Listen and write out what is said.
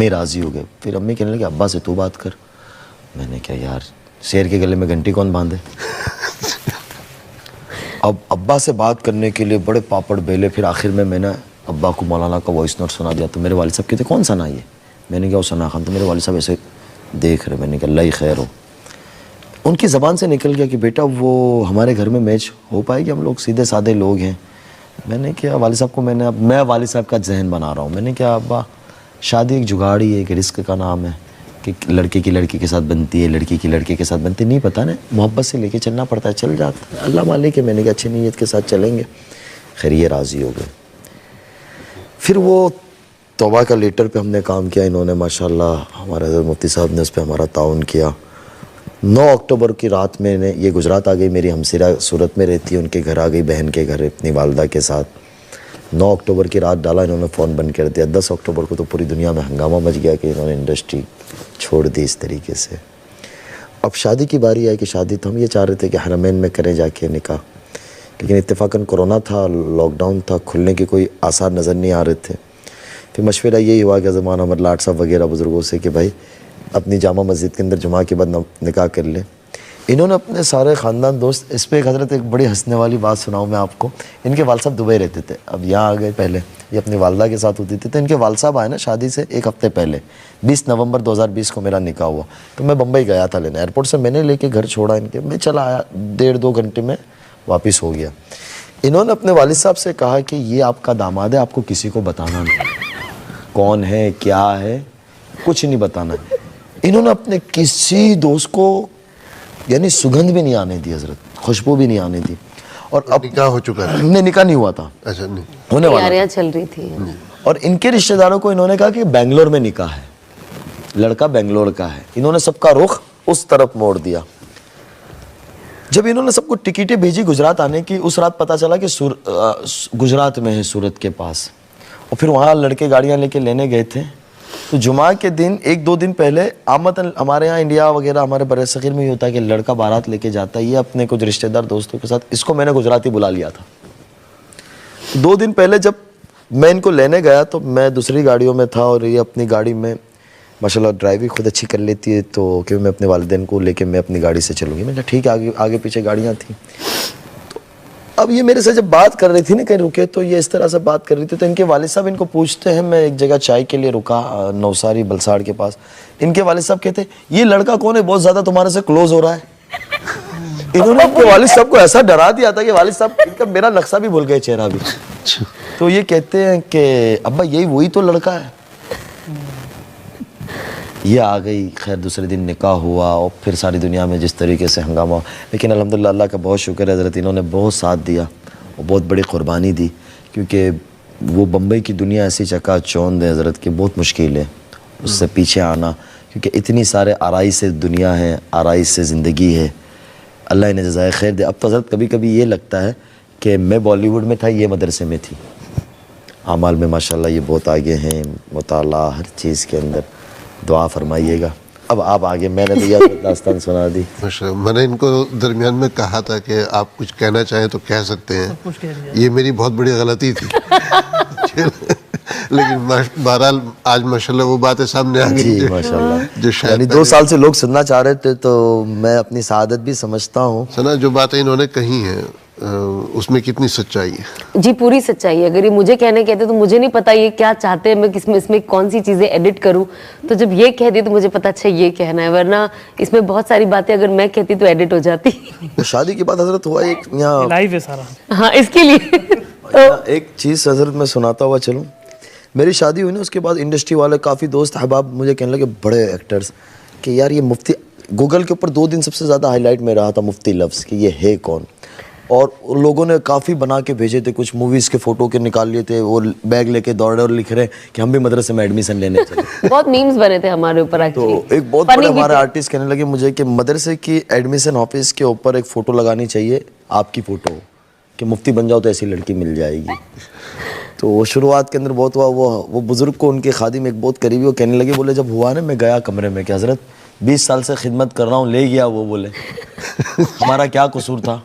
میں راضی ہو گئے. پھر امی کہنے لگی ابا سے تو بات کر. میں نے کہا یار شیر کے گلے میں گھنٹی کون باندھے. اب ابا سے بات کرنے کے لیے بڑے پاپڑ بیلے. پھر آخر میں نے ابا کو مولانا کا وائس نوٹ سنا دیا. تو میرے والد صاحب کہتے کون ثنا یہ؟ میں نے کہا وہ ثنا خان. تو میرے والد صاحب ایسے دیکھ رہے. میں نے کہا اللہ ہی خیر ہو. ان کی زبان سے نکل گیا کہ بیٹا وہ ہمارے گھر میں میچ ہو پائے گی, ہم لوگ سیدھے سادے لوگ ہیں. میں نے کہا والد صاحب کو میں والد صاحب کا ذہن بنا رہا ہوں. میں نے کہا ابا شادی ایک جگاڑی ہے, ایک رزق کا نام ہے کہ لڑکے کی لڑکی کے ساتھ بنتی ہے, لڑکی کی لڑکے کے ساتھ بنتی ہے. نہیں پتہ نا, محبت سے لے کے چلنا پڑتا ہے, چل جاتا ہے, اللہ مالک ہے. میں نے کہا اچھی نیت کے ساتھ چلیں گے. خیر یہ راضی ہو گئے. پھر وہ توبہ کا لیٹر پہ ہم نے کام کیا. انہوں نے ماشاءاللہ ہمارے حضرت مفتی صاحب نے اس پہ ہمارا تعاون کیا. 9 اکتوبر کی رات میں یہ گجرات آ گئی. میری ہمسرہ صورت میں رہتی ہے, ان کے گھر آ گئی, بہن کے گھر اپنی والدہ کے ساتھ. 9 اکتوبر کی رات ڈالا, انہوں نے فون بند کر دیا. 10 اکتوبر کو تو پوری دنیا میں ہنگامہ مچ گیا کہ انہوں نے انڈسٹری چھوڑ دی اس طریقے سے. اب شادی کی باری آئی کہ شادی تو ہم یہ چاہ رہے تھے کہ حرمین میں کریں جا کے نکاح, لیکن اتفاقاً کرونا تھا, لاک ڈاؤن تھا, کھلنے کے کوئی آثار نظر نہیں آ رہے تھے. پھر مشورہ یہی ہوا کہ زمان احمد لاٹ صاحب وغیرہ بزرگوں سے کہ بھائی اپنی جامع مسجد کے اندر جمعہ کے بعد نکاح کر لیں. انہوں نے اپنے سارے خاندان دوست, اس پہ ایک حضرت ایک بڑی ہنسنے والی بات سناؤں میں آپ کو. ان کے والد صاحب دبئی رہتے تھے, اب یہاں آ گئے. پہلے یہ اپنی والدہ کے ساتھ ہوتی تھی. تو ان کے والد صاحب آئے نا شادی سے 1 ہفتے پہلے, 20 نومبر 2020 کو میرا نکاح ہوا. تو میں بمبئی گیا تھا لینے, ایئرپورٹ سے میں نے لے کے گھر چھوڑا ان کے, میں چلا آیا 1.5-2 گھنٹے میں واپس ہو گیا. انہوں نے اپنے والد صاحب سے کہا کہ یہ آپ کا داماد ہے, آپ کو کسی کو بتانا نہیں, کون ہے کیا ہے کچھ نہیں بتانا ہے. انہوں نے اپنے کسی دوست کو یعنی سگندھ بھی نہیں آنے دی, حضرت خوشبو بھی نہیں آنے دی. اور اب نکاح ہو چکا تھا؟ نہیں, نکاح نہیں ہوا تھا, اچھا نہیں ہونے والا تیاریاں چل رہی تھی. اور ان کے رشتہ داروں کو انہوں نے کہا کہ بنگلور میں نکاح ہے, لڑکا بنگلور کا ہے. انہوں نے سب کا رخ اس طرف موڑ دیا. جب انہوں نے سب کو ٹکٹیں بھیجی گجرات آنے کی, اس رات پتہ چلا کہ گجرات میں ہے سورت کے پاس. اور پھر وہاں لڑکے گاڑیاں لے کے لینے گئے تھے. تو جمعہ کے دن 1-2 دن پہلے عامتاً ہمارے یہاں انڈیا وغیرہ ہمارے بر صغیر میں یہ ہوتا ہے کہ لڑکا بارات لے کے جاتا ہے, یہ اپنے کچھ رشتہ دار دوستوں کے ساتھ. اس کو میں نے گجراتی بلا لیا تھا. 2 دن پہلے جب میں ان کو لینے گیا تو میں دوسری گاڑیوں میں تھا, اور یہ اپنی گاڑی میں ماشاءاللہ ڈرائیونگ خود اچھی کر لیتی ہے, تو کہ میں اپنے والدین کو لے کے میں اپنی گاڑی سے چلوں گی. میں نے کہا ٹھیک ہے, آگے پیچھے گاڑیاں تھیں. اب یہ میرے سے جب بات کر رہی تھی نا کہیں رکے, تو یہ اس طرح سے بات کر رہی تھی. تو ان کے والد صاحب ان کو پوچھتے ہیں, میں ایک جگہ چائے کے لیے رکا نوساری بلساڑ کے پاس. ان کے والد صاحب کہتے ہیں یہ لڑکا کون ہے, بہت زیادہ تمہارے سے کلوز ہو رہا ہے. انہوں نے اپنے والد صاحب کو ایسا ڈرا دیا تھا کہ والد صاحب ان کا میرا نقشہ بھی بھول گئے, چہرہ بھی. تو یہ کہتے ہیں کہ ابا یہی وہی تو لڑکا ہے. یہ آ گئی. خیر دوسرے دن نکاح ہوا, اور پھر ساری دنیا میں جس طریقے سے ہنگامہ. لیکن الحمدللہ اللہ کا بہت شکر ہے, حضرت انہوں نے بہت ساتھ دیا اور بہت بڑی قربانی دی. کیونکہ وہ بمبئی کی دنیا ایسی چکا چوند ہے حضرت کہ بہت مشکل ہے اس سے پیچھے آنا, کیونکہ اتنی سارے آرائی سے دنیا ہے, آرائی سے زندگی ہے. اللہ انہیں جزائے خیر دے. اب تو حضرت کبھی کبھی یہ لگتا ہے کہ میں بالی ووڈ میں تھا, یہ مدرسے میں تھی. اعمال میں ماشاءاللہ یہ بہت آگے ہیں, مطالعہ ہر چیز کے اندر. دعا فرمائیے گا. اب آپ آگے, میں نے تو یہ داستان سنا دی. میں نے ان کو درمیان میں کہا تھا کہ آپ کچھ کہنا چاہیں تو کہہ سکتے ہیں, یہ میری بہت بڑی غلطی تھی. لیکن بہرحال آج ماشاءاللہ وہ باتیں سامنے آ گئی. جی ماشاءاللہ, جو شاید یعنی 2 سال سے لوگ سننا چاہ رہے تھے, تو میں اپنی سعادت بھی سمجھتا ہوں. سنا جو باتیں انہوں نے کہی ہیں اس میں کتنی سچائی ہے. جی پوری سچائی ہے. اگر یہ مجھے کہنے کہتے تو مجھے نہیں پتا یہ کیا چاہتے ہیں, میں اس میں کون سی چیزیں ایڈٹ کروں. تو جب یہ کہہ دی تو مجھے پتا اچھا یہ کہنا ہے, ورنہ اس میں بہت ساری باتیں اگر میں کہتی تو ایڈٹ ہو جاتی. شادی کے بعد حضرت ہوا ایک یہاں لائیو ہے سارا. ہاں اس کے لیے ایک چیز حضرت میں سناتا ہوا چلوں. میری شادی ہوئی نا, اس کے بعد انڈسٹری والے کافی دوست احباب مجھے کہنے لگے, بڑے ایکٹرز, کہ یار یہ مفتی. گوگل کے اوپر 2 دن سب سے زیادہ ہائی لائٹ میں رہا تھا مفتی لفظ, کہ یہ ہے کون. اور لوگوں نے کافی بنا کے بھیجے تھے, کچھ موویز کے فوٹو کے نکال لیے تھے, وہ بیگ لے کے دوڑے اور لکھ رہے کہ ہم بھی مدرسے میں ایڈمیشن لینے چلے. بہت میمز بنے تھے ہمارے اوپر ایکچولی. تو ایک بہت بڑے ہمارے آرٹسٹ کہنے لگے مجھے کہ مدرسے کی ایڈمیشن آفس کے اوپر ایک فوٹو لگانی چاہیے, آپ کی فوٹو, کہ مفتی بن جاؤ تو ایسی لڑکی مل جائے گی. تو وہ شروعات کے اندر بہت ہوا. وہ بزرگ کو ان کے خادم ایک بہت قریبی وہ کہنے لگے, بولے جب ہوا نا میں گیا کمرے میں کہ حضرت 20 سال سے خدمت کر رہا ہوں, لے گیا وہ, بولے ہمارا کیا قصور تھا.